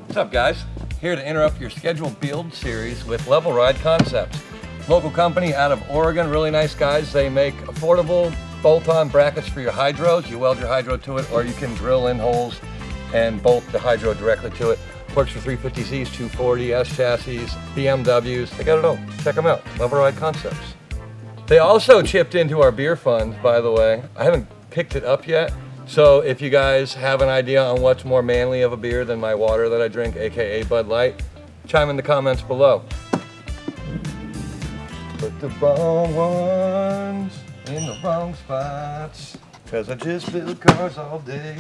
What's up, guys? Here to interrupt your scheduled build series with Level Ride Concepts. Local company out of Oregon, really nice guys. They make affordable bolt-on brackets for your hydros. You weld your hydro to it, or you can drill in holes and bolt the hydro directly to it. Works for 350Zs, 240S chassis, BMWs. They got it all. Check them out. Level Ride Concepts. They also chipped into our beer fund, by the way. I haven't picked it up yet. So if you guys have an idea on what's more manly of a beer than my water that I drink, AKA Bud Light, chime in the comments below. Put the wrong ones in the wrong spots, 'cause I just build cars all day.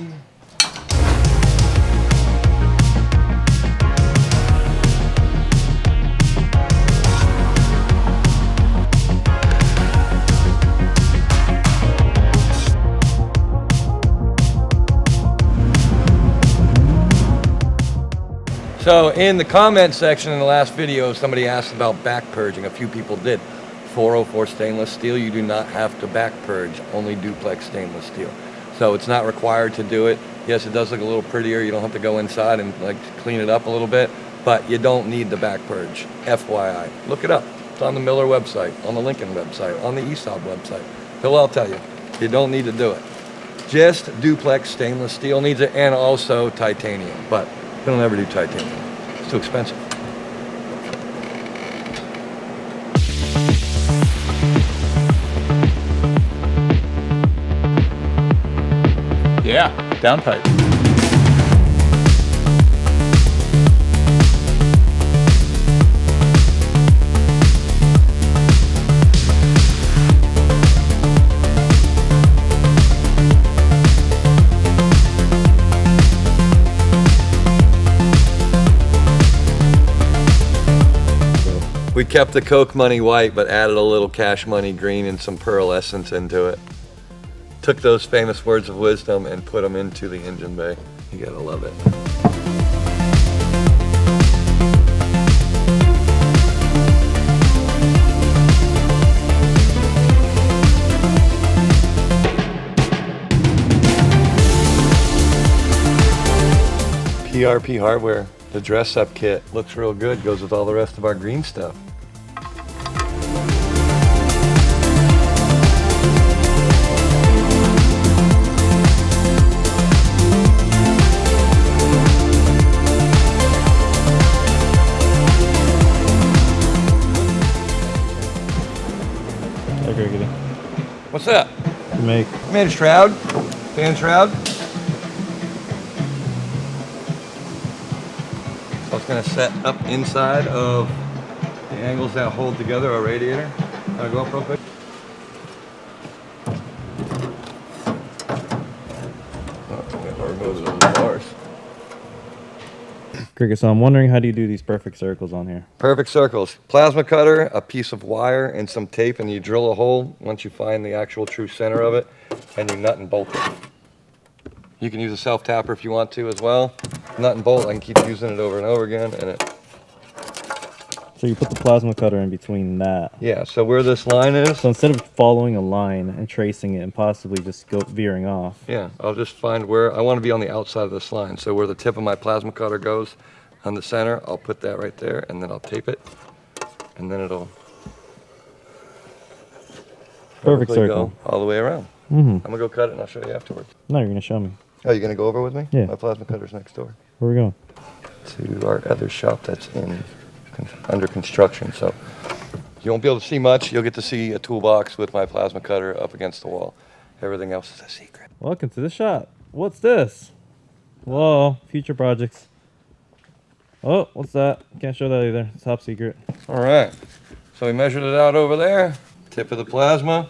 So in the comment section in the last video, somebody asked about back purging. A few people did. 404 stainless steel, you do not have to back purge, only duplex stainless steel. So it's not required to do it. Yes, it does look a little prettier. You don't have to go inside and like clean it up a little bit, but you don't need the back purge. FYI, look it up. It's on the Miller website, on the Lincoln website, on the ESOB website. They'll all tell you, you don't need to do it. Just duplex stainless steel needs it, and also titanium, but we don't ever do titanium. It's too expensive. Yeah, down tight. We kept the Coke money white, but added a little cash money green and some pearlescence into it. Took those famous words of wisdom and put them into the engine bay. You gotta love it. PRP hardware, the dress-up kit, looks real good, goes with all the rest of our green stuff. What's that? You made a shroud, fan shroud. So it's gonna set up inside of the angles that hold together our radiator. I'll go up real quick. Remove those bars. Crickett, so I'm wondering, how do you do these perfect circles on here? Perfect circles. Plasma cutter, a piece of wire, and some tape, and you drill a hole once you find the actual true center of it, and you nut and bolt it. You can use a self-tapper if you want to as well. Nut and bolt, I can keep using it over and over again, and it... So you put the plasma cutter in between that. Yeah, so where this line is... So instead of following a line and tracing it and possibly just go veering off. Yeah, I'll just find where... I want to be on the outside of this line, so where the tip of my plasma cutter goes on the center, I'll put that right there, and then I'll tape it, and then it'll... Perfect circle. Go all the way around. Mm-hmm. I'm gonna go cut it and I'll show you afterwards. No, you're gonna show me. Oh, you gonna go over with me? Yeah. My plasma cutter's next door. Where are we going? To our other shop that's under construction, so you won't be able to see much. You'll get to see a toolbox with my plasma cutter up against the wall. Everything else is a secret. Welcome to the shop. What's this? Whoa, future projects. Oh, what's that? Can't show that either. It's top secret. All right, so we measured it out over there. Tip of the plasma.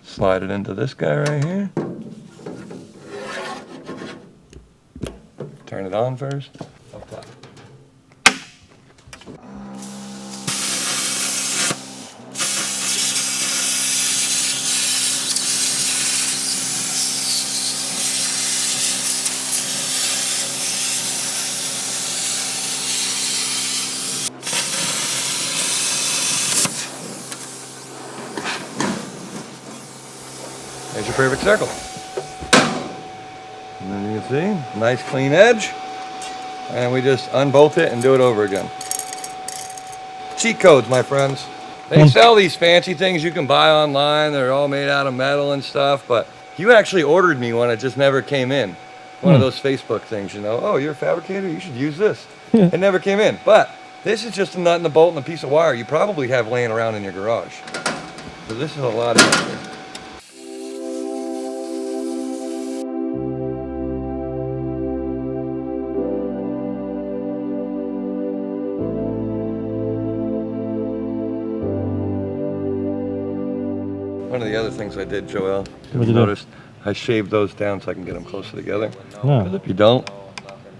Slide it into this guy right here. Turn it on first. Up top. There's your perfect circle. And then you can see, nice clean edge. and we just unbolt it and do it over again. Cheat codes, my friends. They sell these fancy things you can buy online. They're all made out of metal and stuff, but you actually ordered me one. It just never came in. One of those Facebook things, you know. Oh, you're a fabricator? You should use this. It never came in. But this is just a nut and a bolt and a piece of wire you probably have laying around in your garage. So this is a lot easier. One of the other things I did, Joel, if you noticed, I shaved those down so I can get them closer together. Because if you don't,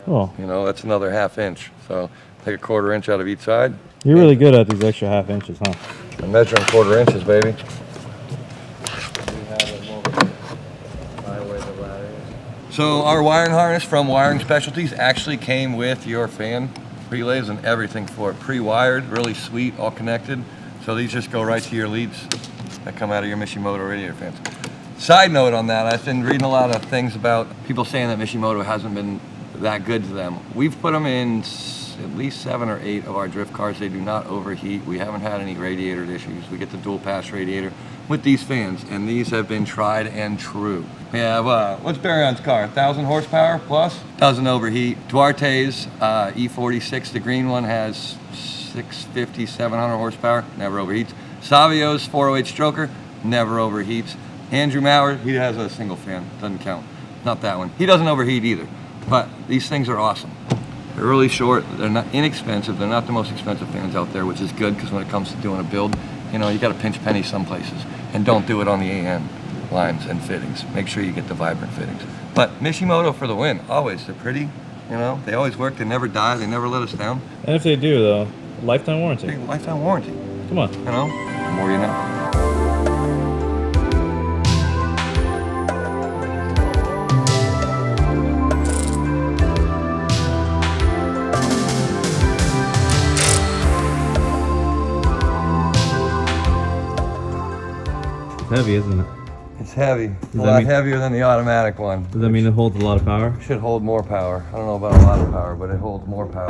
you know, that's another 1/2 inch. So take a 1/4 inch out of each side. You're really good at these extra 1/2 inches, huh? I'm measuring 1/4 inches, baby. So our wiring harness from Wiring Specialties actually came with your fan relays and everything for it. Pre-wired, really sweet, all connected. So these just go right to your leads that come out of your Mishimoto radiator fans. Side note on that, I've been reading a lot of things about people saying that Mishimoto hasn't been that good to them. We've put them in at least 7 or 8 of our drift cars. They do not overheat. We haven't had any radiator issues. We get the dual pass radiator with these fans, and these have been tried and true. We have, what's Barryon's car? 1,000 horsepower plus? Doesn't overheat. Duarte's E46, the green one, has 650, 700 horsepower, never overheats. Savio's 408 stroker, never overheats. Andrew Maurer, he has a single fan, doesn't count. Not that one. He doesn't overheat either. But these things are awesome. They're really short, they're not inexpensive, they're not the most expensive fans out there, which is good because when it comes to doing a build, you know, you got to pinch pennies some places. And don't do it on the AN lines and fittings. Make sure you get the vibrant fittings. But Mishimoto for the win, always. They're pretty, you know, they always work, they never die, they never let us down. And if they do, though, lifetime warranty. Hey, lifetime warranty. Come on. You know, the more you know. Heavy, isn't it? It's heavy. A lot heavier than the automatic one. Does that mean it holds a lot of power? Should hold more power. I don't know about a lot of power, but it holds more power.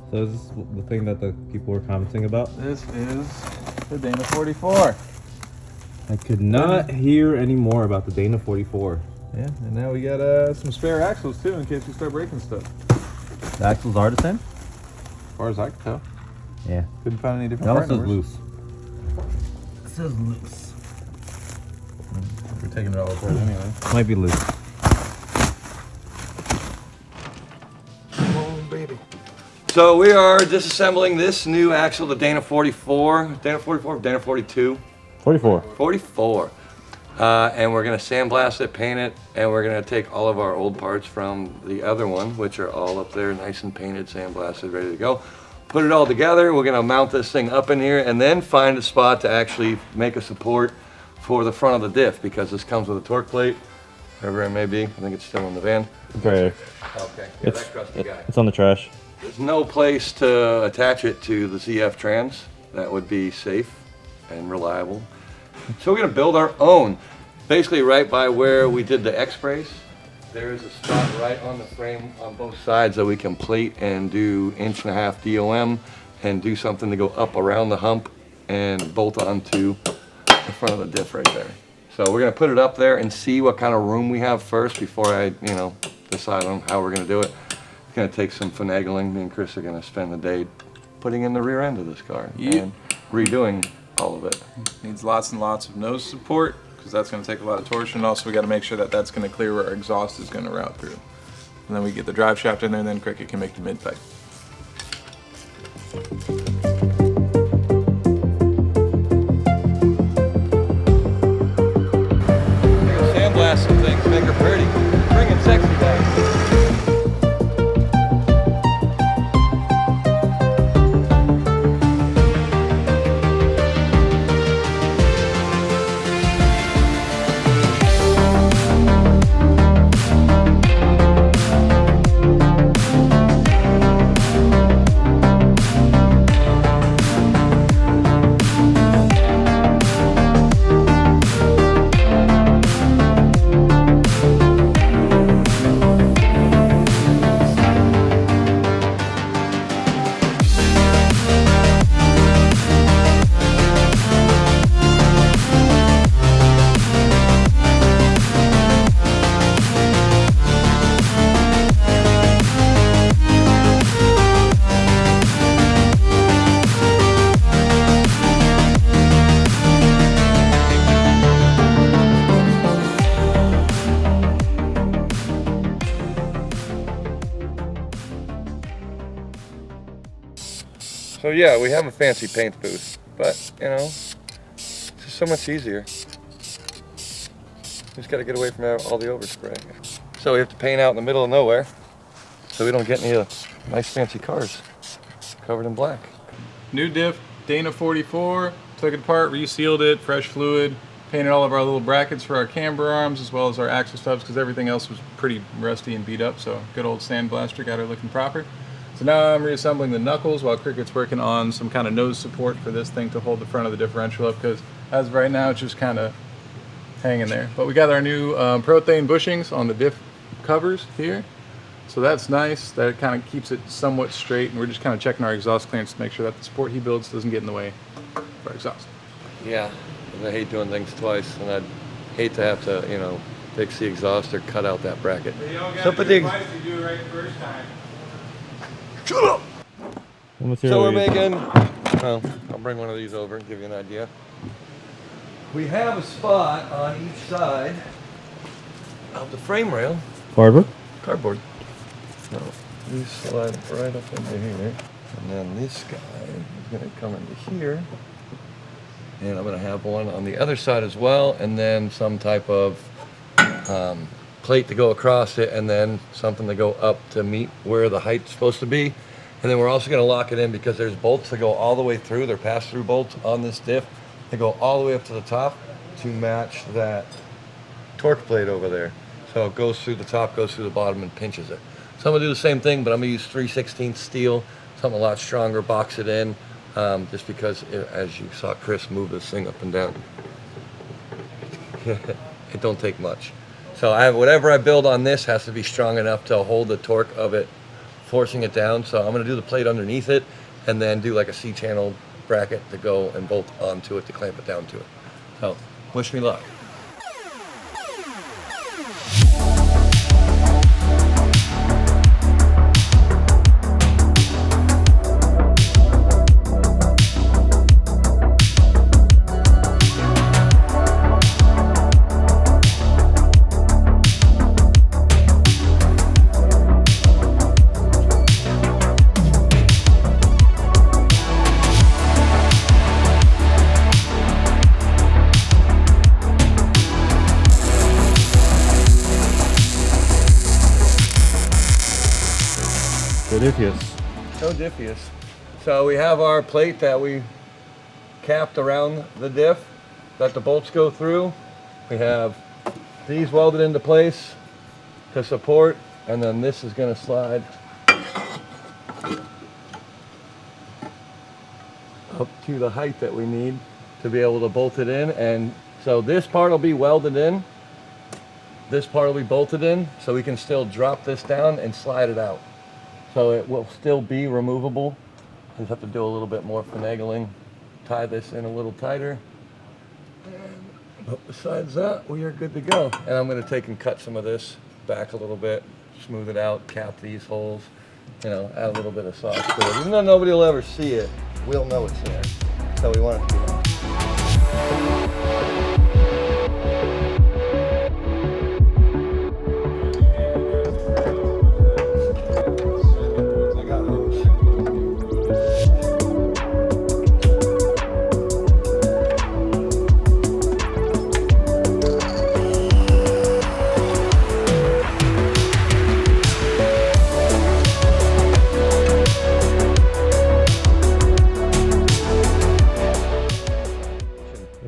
So is this the thing that the people were commenting about? This is the Dana 44. I could not hear any more about the Dana 44. Yeah, and now we got some spare axles too in case we start breaking stuff. The axles are the same? As far as I can tell. Yeah. Couldn't find any It different part also numbers. says loose. It says loose. We're taking it all apart anyway. Might be loose. Oh, baby. So we are disassembling this new axle, the Dana 44. Dana 44, Dana 42. 44. 44. And we're going to sandblast it, paint it, and we're going to take all of our old parts from the other one, which are all up there, nice and painted, sandblasted, ready to go. Put it all together. We're going to mount this thing up in here and then find a spot to actually make a support for the front of the diff, because this comes with a torque plate, wherever it may be. I think it's still in the van. It's right here. Okay, yeah, that crusty guy. It's on the trash. There's no place to attach it to the ZF trans that would be safe and reliable. So we're going to build our own. Basically right by where we did the X-brace, there is a spot right on the frame on both sides that we can plate and do 1.5 inch DOM and do something to go up around the hump and bolt onto the front of the diff right there. So we're going to put it up there and see what kind of room we have first before I, you know, decide on how we're going to do it. It's going to take some finagling. Me and Chris are going to spend the day putting in the rear end of this car and redoing all of it. Needs lots and lots of nose support because that's going to take a lot of torsion. And also we got to make sure that that's going to clear where our exhaust is going to route through. And then we get the drive shaft in there, and then Crickett can make the mid pipe. Sandblast some things, make her pretty. Bring it sexy back. So yeah, we have a fancy paint booth, but you know, it's just so much easier. Just got to get away from all the overspray. So we have to paint out in the middle of nowhere, so we don't get any nice fancy cars covered in black. New diff, Dana 44. Took it apart, resealed it, fresh fluid, painted all of our little brackets for our camber arms as well as our axle stubs because everything else was pretty rusty and beat up. So good old sandblaster got her looking proper. So now I'm reassembling the knuckles while Crickett's working on some kind of nose support for this thing to hold the front of the differential up because as of right now it's just kind of hanging there. But we got our new prothane bushings on the diff covers here. So that's nice. That kind of keeps it somewhat straight and we're just kind of checking our exhaust clearance to make sure that the support he builds doesn't get in the way of our exhaust. Yeah, and I hate doing things twice, and I'd hate to have to, you know, fix the exhaust or cut out that bracket. You don't So, got to do it twice, you do it right the first time. Shut up! What material So are we're you using? making, well, I'll bring one of these over and give you an idea. We have a spot on each side of the frame rail. Cardboard? Cardboard. So these slide right up into here. And then this guy is going to come into here. And I'm going to have one on the other side as well. And then some type of plate to go across it. And then something to go up to meet where the height's supposed to be. And then we're also going to lock it in because there's bolts that go all the way through. They're pass-through bolts on this diff. They go all the way up to the top to match that torque plate over there. So it goes through the top, goes through the bottom, and pinches it. So I'm gonna do the same thing, but I'm gonna use 3/16 steel, something a lot stronger, box it in, just because as you saw Chris move this thing up and down, it don't take much. So whatever I build on this has to be strong enough to hold the torque of it, forcing it down. So I'm gonna do the plate underneath it, and then do like a C-channel bracket to go and bolt onto it to clamp it down to it. So wish me luck. So diffuse. So we have our plate that we capped around the diff, let the bolts go through. We have these welded into place to support, and then this is going to slide up to the height that we need to be able to bolt it in. And so this part will be welded in, this part will be bolted in, so we can still drop this down and slide it out. So it will still be removable. Just have to do a little bit more finagling, tie this in a little tighter. But besides that, we are good to go. And I'm going to take and cut some of this back a little bit, smooth it out, cap these holes, you know, add a little bit of sauce to it. Even though nobody will ever see it, we'll know it's there. So we want it to be there.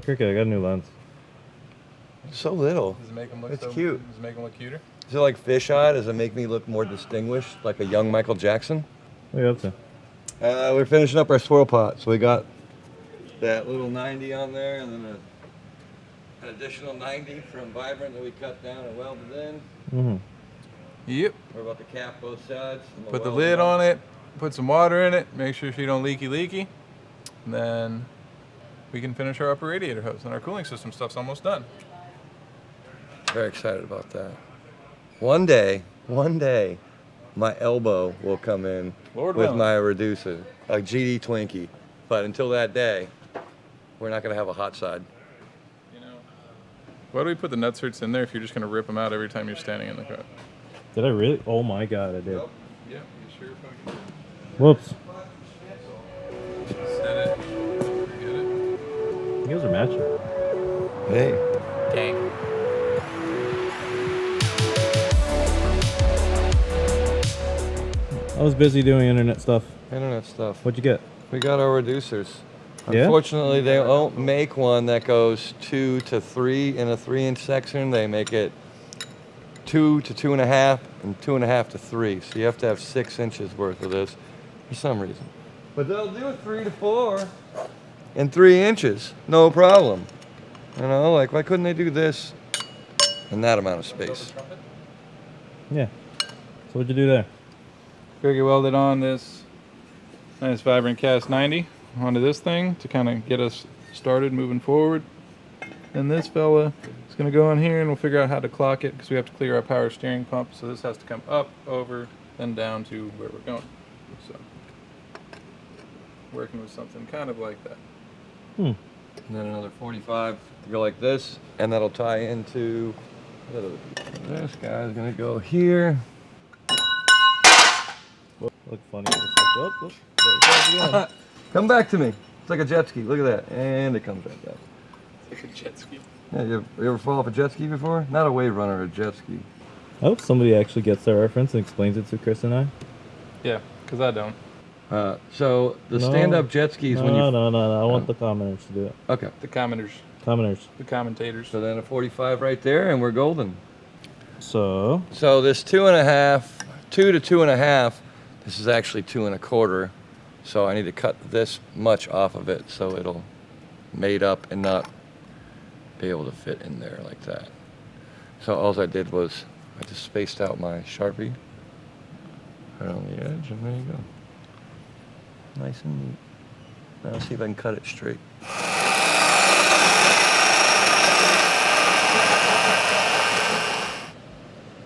Cricket, I got a new lens. So little. Does it make them look It's cute. Does it make them look cuter? Is it like fisheye? Does it make me look more distinguished, like a young Michael Jackson? What are you up to? We're finishing up our swirl pot. So we got that little 90 on there, and then an additional 90 from Vibrant that we cut down and welded in. Mm-hmm. Yep. We're about to cap both sides. Put the lid on it, put some water in it, make sure she don't leaky. And then we can finish our upper radiator hose, and our cooling system stuff's almost done. Very excited about that. One day, my elbow will come in Lord with willing. my reducer, a GD Twinkie. But until that day, we're not going to have a hot side. You know, why do we put the nutserts in there if you're just going to rip them out every time you're standing in the car? Did I really? Oh my god, I did. Yeah, you sure fucking did. Whoops. You guys are matching. Hey. Dang. I was busy doing internet stuff. Internet stuff. What'd you get? We got our reducers. Yeah? Unfortunately, they don't make one that goes 2 to 3 in a 3-inch section. They make it 2 to 2.5 and 2.5 to 3. So you have to have 6 inches worth of this for some reason. But they'll do it 3 to 4 in 3 inches, no problem. You know, like why couldn't they do this in that amount of space? Yeah. So what'd you do there? Crickett welded on this nice vibrant cast 90 onto this thing to kind of get us started moving forward. And this fella is going to go in here and we'll figure out how to clock it because we have to clear our power steering pump. So this has to come up, over, then down to where we're going. So working with something kind of like that. And then another 45 to go like this, and that'll tie into this guy's gonna go here. Look funny. Just like, oh, oh, there it goes again. Come back to me. It's like a jet ski. Look at that, and it comes right down. It's like a jet ski. Yeah, you ever fall off a jet ski before? Not a wave runner, a jet ski. I hope somebody actually gets that reference and explains it to Chris and I. Yeah, because I don't. So the No. stand-up jet skis when you No. I want the commenters to do it. okay. The commenters, Commenters. the commentators. So then a 45 right there, and we're golden. So, So this 2.5, 2 to 2.5. This is actually 2 1/4. So I need to cut this much off of it so it'll mate up and not be able to fit in there like that. So all I did was I just spaced out my Sharpie right on the edge, and there you go. Nice and neat. Now let's see if I can cut it straight.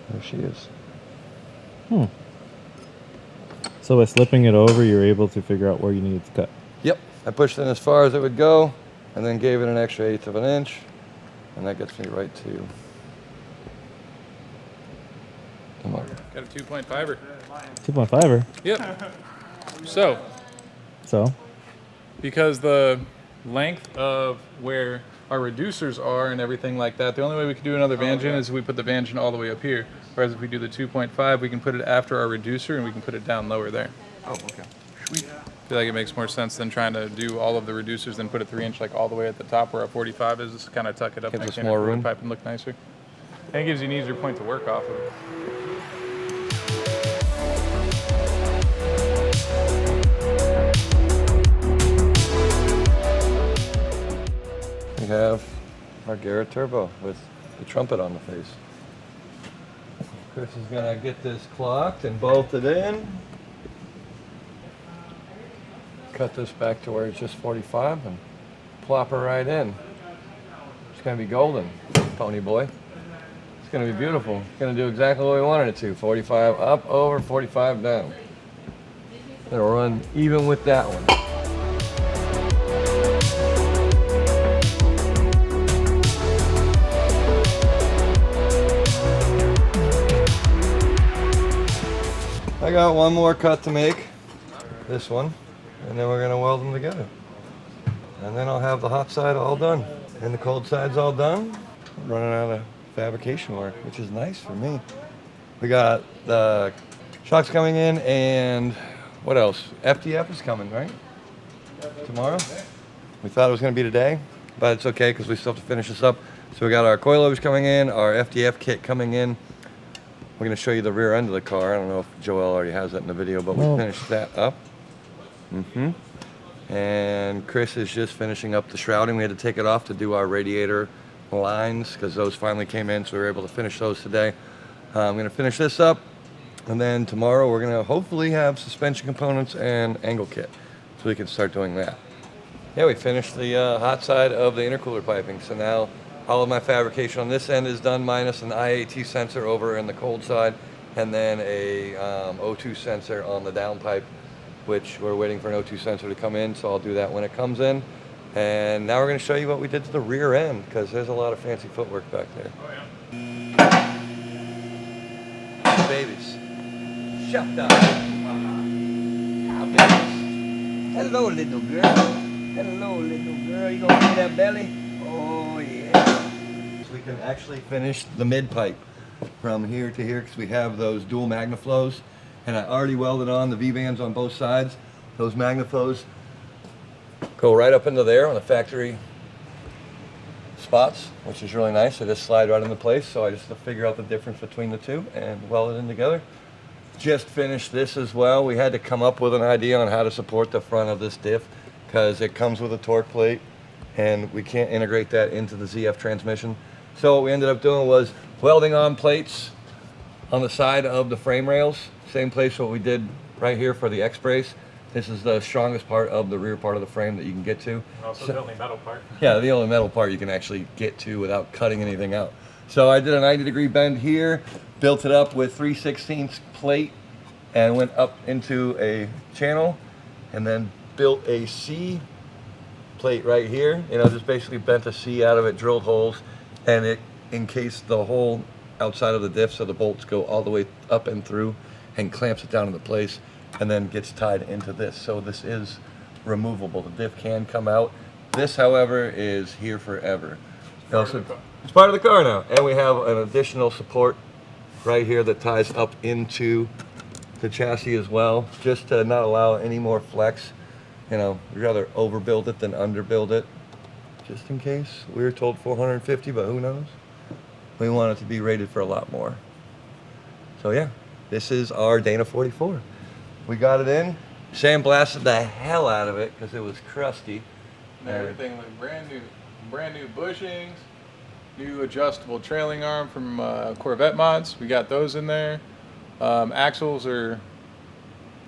There she is. so by slipping it over, you're able to figure out where you needed to cut. Yep, I pushed in as far as it would go, and then gave it an extra 1/8 of an inch, and that gets me right to the mark. Got a 2.5er. 2.5er. Yep. So, because the length of where our reducers are and everything like that, the only way we can do another Vangin is if we put the Vangin all the way up here. Whereas if we do the 2.5, we can put it after our reducer and we can put it down lower there. Oh, okay. I feel like it makes more sense than trying to do all of the reducers, then put a 3-inch like all the way at the top where our 45 is. Just kind of tuck it up, Gives make us the more room. pipe and look nicer. And it gives you an easier point to work off of. We have our Garrett Turbo with the trumpet on the face. Chris is gonna get this clocked and bolted in. Cut this back to where it's just 45 and plop her right in. It's gonna be golden, pony boy. It's gonna be beautiful. It's gonna do exactly what we wanted it to. 45 up, over, 45 down. It'll run even with that one. I got one more cut to make, this one, and then we're gonna weld them together. And then I'll have the hot side all done, and the cold side's all done. I'm running out of fabrication work, which is nice for me. We got the shocks coming in, and what else? FDF is coming, right? Tomorrow? We thought it was gonna be today, but it's okay because we still have to finish this up. So we got our coilovers coming in, our FDF kit coming in. We're going to show you the rear end of the car. I don't know if Joel already has that in the video, but we finished that up. And Chris is just finishing up the shrouding. We had to take it off to do our radiator lines because those finally came in, so we were able to finish those today. I'm going to finish this up, and then tomorrow we're going to hopefully have suspension components and angle kit, so we can start doing that. Yeah, we finished the hot side of the intercooler piping, so now all of my fabrication on this end is done minus an IAT sensor over in the cold side, and then a O2 sensor on the downpipe, which we're waiting for an O2 sensor to come in, so I'll do that when it comes in. And now we're going to show you what we did to the rear end, because there's a lot of fancy footwork back there. Babies. Shut up. Hello, little girl. Hello, little girl. You gonna feel that belly? Oh, yeah. So we can actually finish the mid pipe from here to here because we have those dual MagnaFlows. And I already welded on the V-bands on both sides. Those MagnaFlows go right up into there on the factory spots, which is really nice. They just slide right into place. So I just have to figure out the difference between the two and weld it in together. Just finished this as well. We had to come up with an idea on how to support the front of this diff because it comes with a torque plate and we can't integrate that into the ZF transmission. So what we ended up doing was welding on plates on the side of the frame rails. Same place what we did right here for the X-brace. This is the strongest part of the rear part of the frame that you can get to. Also the only metal part. Yeah, the only metal part you can actually get to without cutting anything out. So I did a 90-degree bend here, built it up with 3/16 plate, and went up into a channel, and then built a C plate right here. You know, just basically bent a C out of it, drilled holes, and it encased the whole outside of the diff so the bolts go all the way up and through and clamps it down into place and then gets tied into this. So this is removable. The diff can come out. This, however, is here forever. It's part of the car now. And we have an additional support right here that ties up into the chassis as well, just to not allow any more flex. You know, we'd rather overbuild it than underbuild it, just in case. We were told 450, but who knows? We want it to be rated for a lot more. So yeah, this is our Dana 44. We got it in, sandblasted the hell out of it because it was crusty. And everything looked brand new bushings, new adjustable trailing arm from Corvette mods. We got those in there. Axles are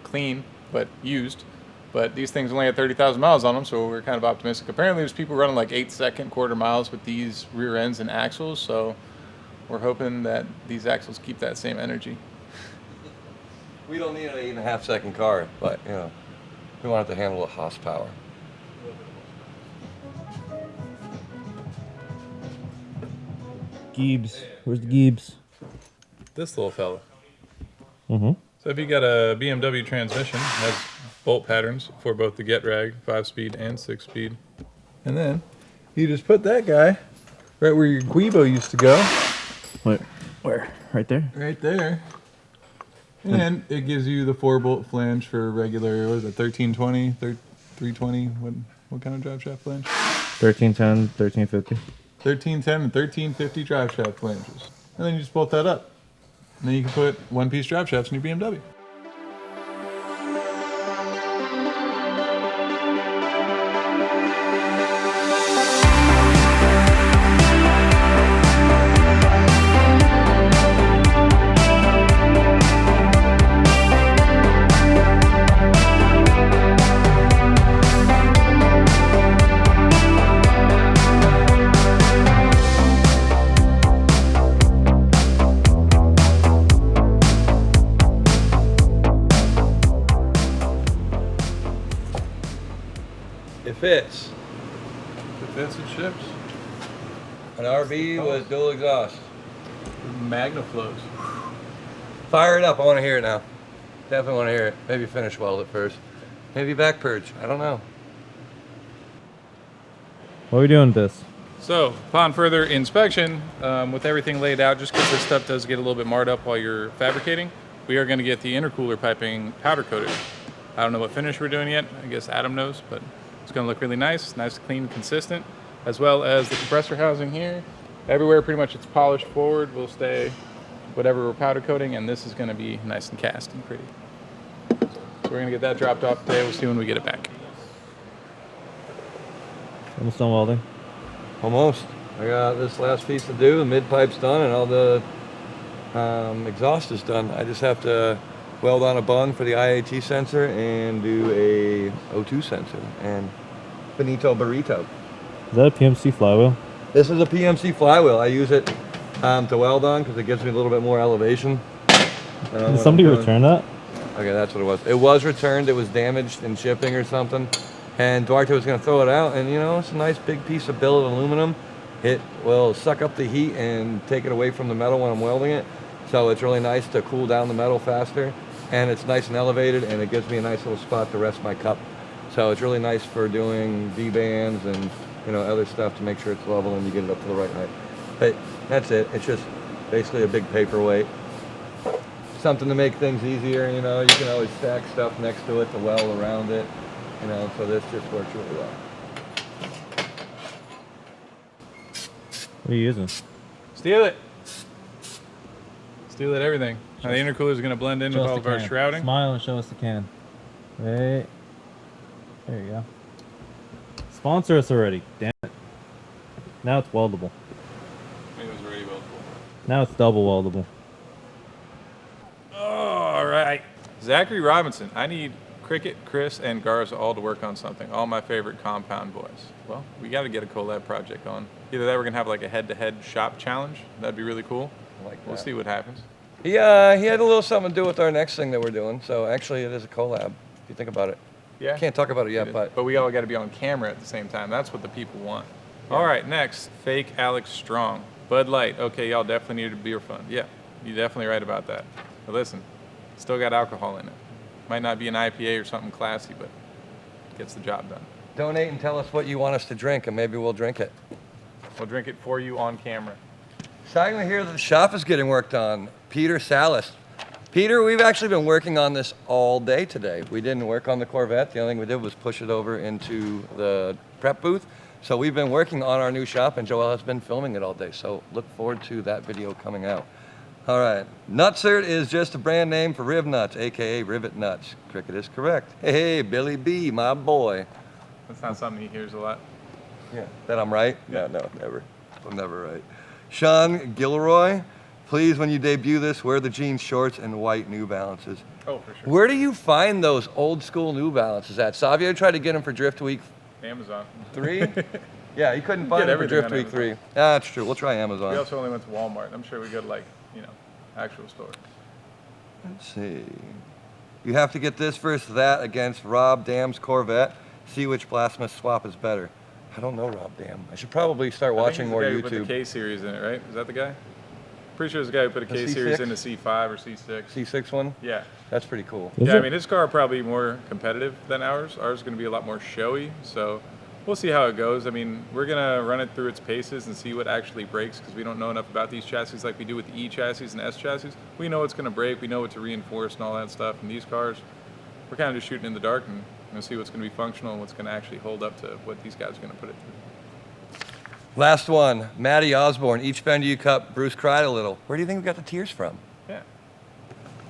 clean but used, but these things only had 30,000 miles on them, so we're kind of optimistic. Apparently there's people running like 8-second quarter miles with these rear ends and axles, so we're hoping that these axles keep that same energy. We don't need an 8.5-second car, but you know, we want it to handle the horsepower. Gibbs. Where's the Gibbs? This little fella. Mm-hmm. So if you got a BMW transmission, it has bolt patterns for both the get rag, 5-speed and 6-speed. And then you just put that guy right where your Guibo used to go. Wait, where? Right there? Right there. And it gives you the 4-bolt flange for regular, what is it, 1320, 320? What kind of drive shaft flange? 1310, 1350. 1310 and 1350 drive shaft flanges. And then you just bolt that up. And then you can put one-piece drive shafts in your BMW. It fits. It fits, it ships. An RB with dual exhaust. MagnaFlows. Fire it up, I want to hear it now. Definitely want to hear it. Maybe finish weld it first. Maybe back purge, I don't know. What are we doing with this? So, upon further inspection, with everything laid out, just because this stuff does get a little bit marred up while you're fabricating, we are going to get the intercooler piping powder coated. I don't know what finish we're doing yet. I guess Adam knows, but it's going to look really nice, clean, consistent, as well as the compressor housing here. Everywhere pretty much it's polished forward will stay whatever we're powder coating, and this is going to be nice and cast and pretty. So we're going to get that dropped off today. We'll see when we get it back. Almost done welding. Almost. I got this last piece to do. The mid pipe's done and all the exhaust is done. I just have to weld on a bung for the IAT sensor and do a O2 sensor and finito burrito. Is that a Pmc Flywheel? This is a PMC Flywheel. I use it to weld on because it gives me a little bit more elevation. Did somebody return that? Okay, that's what it was. It was returned. It was damaged in shipping or something. And Duarte was going to throw it out. And, you know, it's a nice big piece of billet aluminum. It will suck up the heat and take it away from the metal when I'm welding it. So it's really nice to cool down the metal faster. And it's nice and elevated, and it gives me a nice little spot to rest my cup So it's really nice for doing V-bands and other stuff to make sure it's level and you get it up to the right height. But that's it. It's just basically a big paperweight. Something to make things easier, you can always stack stuff next to it, the well around it, so this just works really well. What are you using? Steal it. Steal it, everything. Now the intercooler is going to blend in with all of our shrouding. Smile and show us the can. Wait. There you go. Sponsor us already. Damn it. Now it's weldable. It was already weldable. Now it's double weldable. All right. Zachary Robinson. I need Crickett, Chris, and Garza all to work on something. All my favorite compound boys. Well, we got to get a collab project on. Either that or we're going to have like a head-to-head shop challenge. That'd be really cool. I like that. We'll see what happens. Yeah, he had a little something to do with our next thing that we're doing. So actually it is a collab, if you think about it. Yeah. Can't talk about it yet, But we all got to be on camera at the same time. That's what the people want. Yeah. All right, next, fake Alex Strong. Bud Light. Okay, y'all definitely need a beer fund. Yeah, you're definitely right about that. But listen, still got alcohol in it. Might not be an IPA or something classy, but gets the job done. Donate and tell us what you want us to drink, and maybe we'll drink it. We'll drink it for you on camera. Exciting to hear that the shop is getting worked on. Peter Salas. Peter, we've actually been working on this all day today. We didn't work on the Corvette. The only thing we did was push it over into the prep booth. So we've been working on our new shop, and Joel has been filming it all day. So look forward to that video coming out. All right. Nutsert is just a brand name for rib nuts, aka rivet nuts. Cricket is correct. Hey, Billy B, my boy. That's not something he hears a lot. Yeah. That I'm right? No, never. I'm never right. Sean Gilroy. Please, when you debut this, wear the jeans shorts and white New Balances. Oh, for sure. Where do you find those old school New Balances at? Savio tried to get them for Drift Week Amazon. 3? Yeah, he couldn't find them for Drift Week 3. Yeah, that's true. We'll try Amazon. We also only went to Walmart. I'm sure we go to actual stores. Let's see. You have to get this versus that against Rob Dam's Corvette. See which blasphemous swap is better. I don't know Rob Dam. I should probably start watching more I think YouTube. he's the guy who put the K series in it, right? Is that the guy? Pretty sure it's the guy who put a K series in the C5 or C6. C6 one? Yeah. That's pretty cool. Is Yeah, I it? mean, his car probably more competitive than ours. Ours is going to be a lot more showy, so we'll see how it goes. I mean, we're going to run it through its paces and see what actually breaks because we don't know enough about these chassis like we do with the E chassis and S chassis. We know what's going to break. We know what to reinforce and all that stuff. And these cars, we're kind of just shooting in the dark and we'll see what's going to be functional and what's going to actually hold up to what these guys are going to put it through. Last one, Matty Osborne. Each bend you cut, Bruce cried a little. Where do you think we got the tears from? Yeah.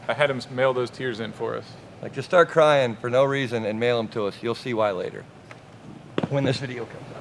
I had him mail those tears in for us. Like, just start crying for no reason and mail them to us. You'll see why later when this video comes out.